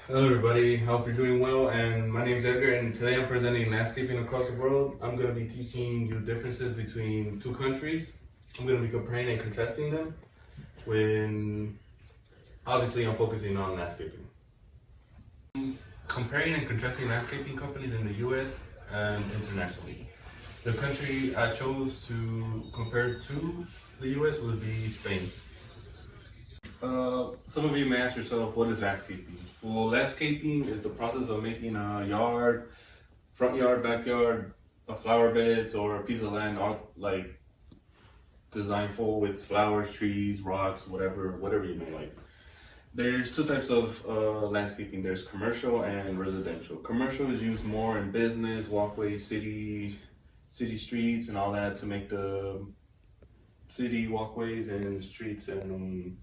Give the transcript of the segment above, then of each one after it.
Hello everybody, hope you're doing well, and my name is Edgar, and today I'm presenting landscaping across the world. I'm going to be teaching you differences between two countries. I'm going to be comparing and contrasting them when, obviously, I'm focusing on landscaping. Comparing and contrasting landscaping companies in the US and internationally. The country I chose to compare to the US would be Spain. Some of you may ask yourself, what is landscaping? Well, landscaping is the process of making a yard, front yard, backyard, a flower beds, or a piece of land, all like designed full with flowers, trees, rocks, whatever you may like. There's two types of landscaping. There's commercial and residential. Commercial is used more in business, walkways, city streets, and all that to make the city walkways and streets and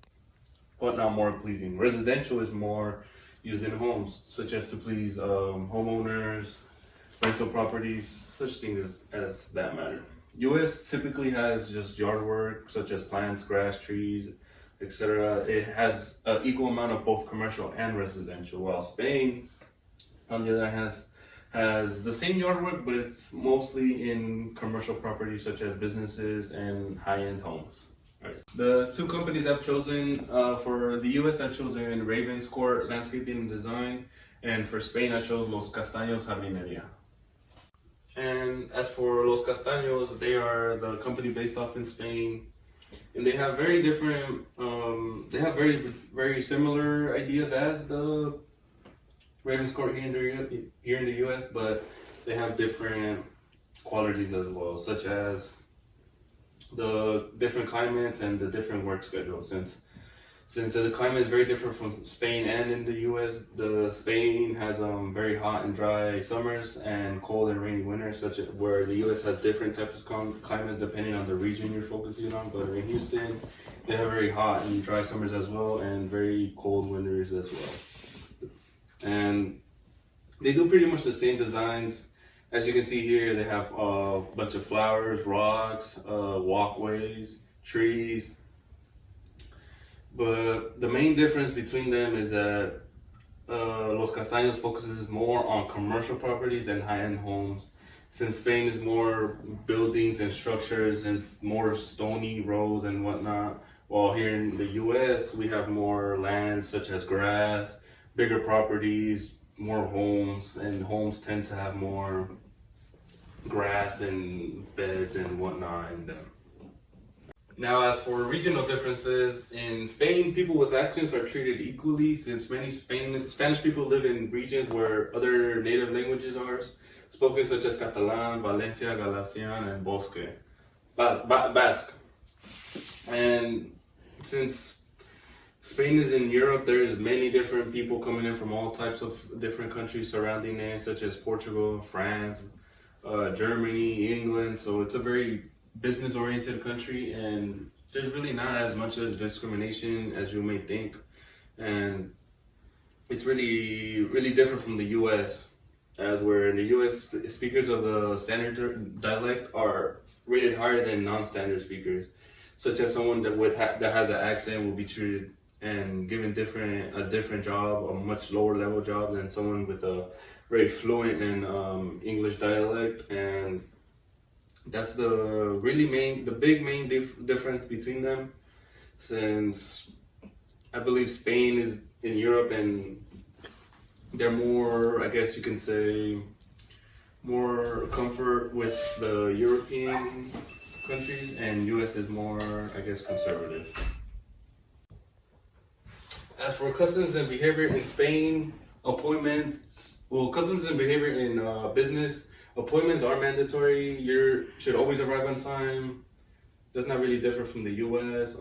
whatnot more pleasing. Residential is more used in homes, such as to please homeowners, rental properties, such things as that matter. US typically has just yard work, such as plants, grass, trees, etc. It has an equal amount of both commercial and residential, while Spain, on the other hand, has the same yard work, but it's mostly in commercial properties such as businesses and high-end homes. Right. The two companies I've chosen for the US, I've chosen Ravenscourt Landscaping and Design, and for Spain, I chose Los Castaños Jardinería. And as for Los Castaños, they are the company based off in Spain, and they have very different, they have very similar ideas as the Ravenscourt here in the US, but they have different qualities as well, such as the different climates and the different work schedules. Since the climate is very different from Spain and in the US, the Spain has very hot and dry summers and cold and rainy winters, where the US has different types of climates depending on the region you're focusing on. But in Houston, they have very hot and dry summers as well, and very cold winters as well. And they do pretty much the same designs. As you can see here, they have a bunch of flowers, rocks, walkways, trees. But the main difference between them is that Los Castaños focuses more on commercial properties and high-end homes, since Spain is more buildings and structures and more stony roads and whatnot. While here in the US, we have more land such as grass, bigger properties, more homes, and homes tend to have more grass and beds and whatnot in them. Now, as for regional differences, in Spain, people with accents are treated equally, since many Spanish people live in regions where other native languages are spoken, such as Catalan, Valencia, Galician, and Basque. And since Spain is in Europe, there's many different people coming in from all types of different countries surrounding it, such as Portugal, France, Germany, England. So it's a very business-oriented country, and there's really not as much as discrimination as you may think. And it's really different from the US, as where in the US, speakers of the standard dialect are rated higher than non-standard speakers, such as someone that has an accent will be treated and given a different job, a much lower level job, than someone with a very fluent in English dialect. And that's the big main difference between them, since I believe Spain is in Europe and they're more, I guess you can say, more comfort with the European countries, and US is more, I guess, conservative. As for customs and behavior in Spain, customs and behavior in business, appointments are mandatory. You should always arrive on time. That's not really different from the US.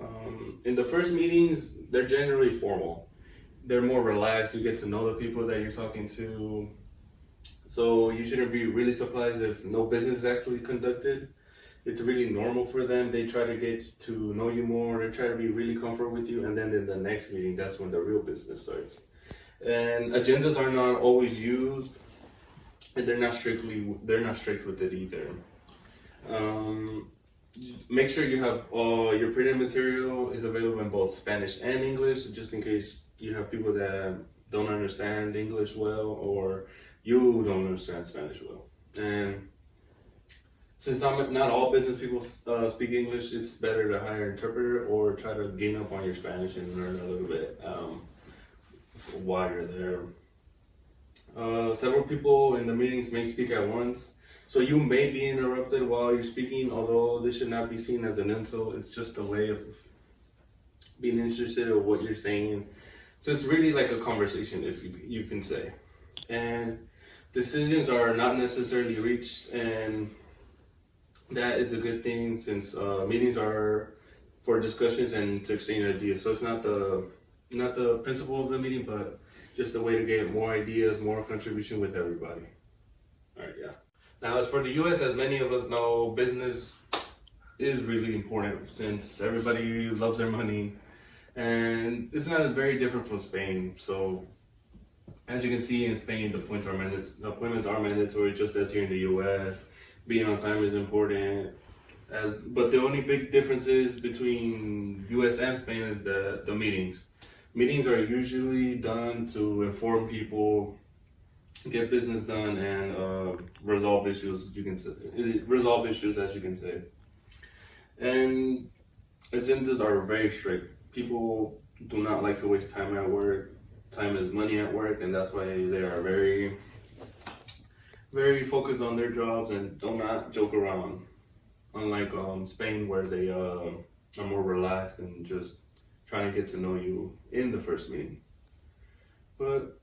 In the first meetings, they're generally formal. They're more relaxed. You get to know the people that you're talking to. So you shouldn't be really surprised if no business is actually conducted. It's really normal for them. They try to get to know you more. They try to be really comfortable with you. And then in the next meeting, that's when the real business starts. And agendas are not always used, and they're not strict with it either. Make sure you have your printed material is available in both Spanish and English, just in case you have people that don't understand English well, or you don't understand Spanish well. And since not all business people speak English, it's better to hire an interpreter or try to gain up on your Spanish and learn a little bit while you're there. Several people in the meetings may speak at once, so you may be interrupted while you're speaking, although this should not be seen as an insult. It's just a way of being interested in what you're saying. So it's really like a conversation, if you can say. And decisions are not necessarily reached, and that is a good thing, since meetings are for discussions and to exchange ideas. So it's not the principle of the meeting, but just a way to get more ideas, more contribution with everybody. All right, yeah. Now, as for the U.S., as many of us know, business is really important since everybody loves their money, and it's not very different from Spain. So, as you can see in Spain, the appointments are mandatory, just as here in the U.S. Being on time is important. But the only big differences between U.S. and Spain is the meetings. Meetings are usually done to inform people, get business done, and resolve issues. Resolve issues, as you can say. And agendas are very strict. People do not like to waste time at work. Time is money at work, and that's why they are very, very focused on their jobs and do not joke around. Unlike Spain, where they are more relaxed and just trying to get to know you in the first meeting. But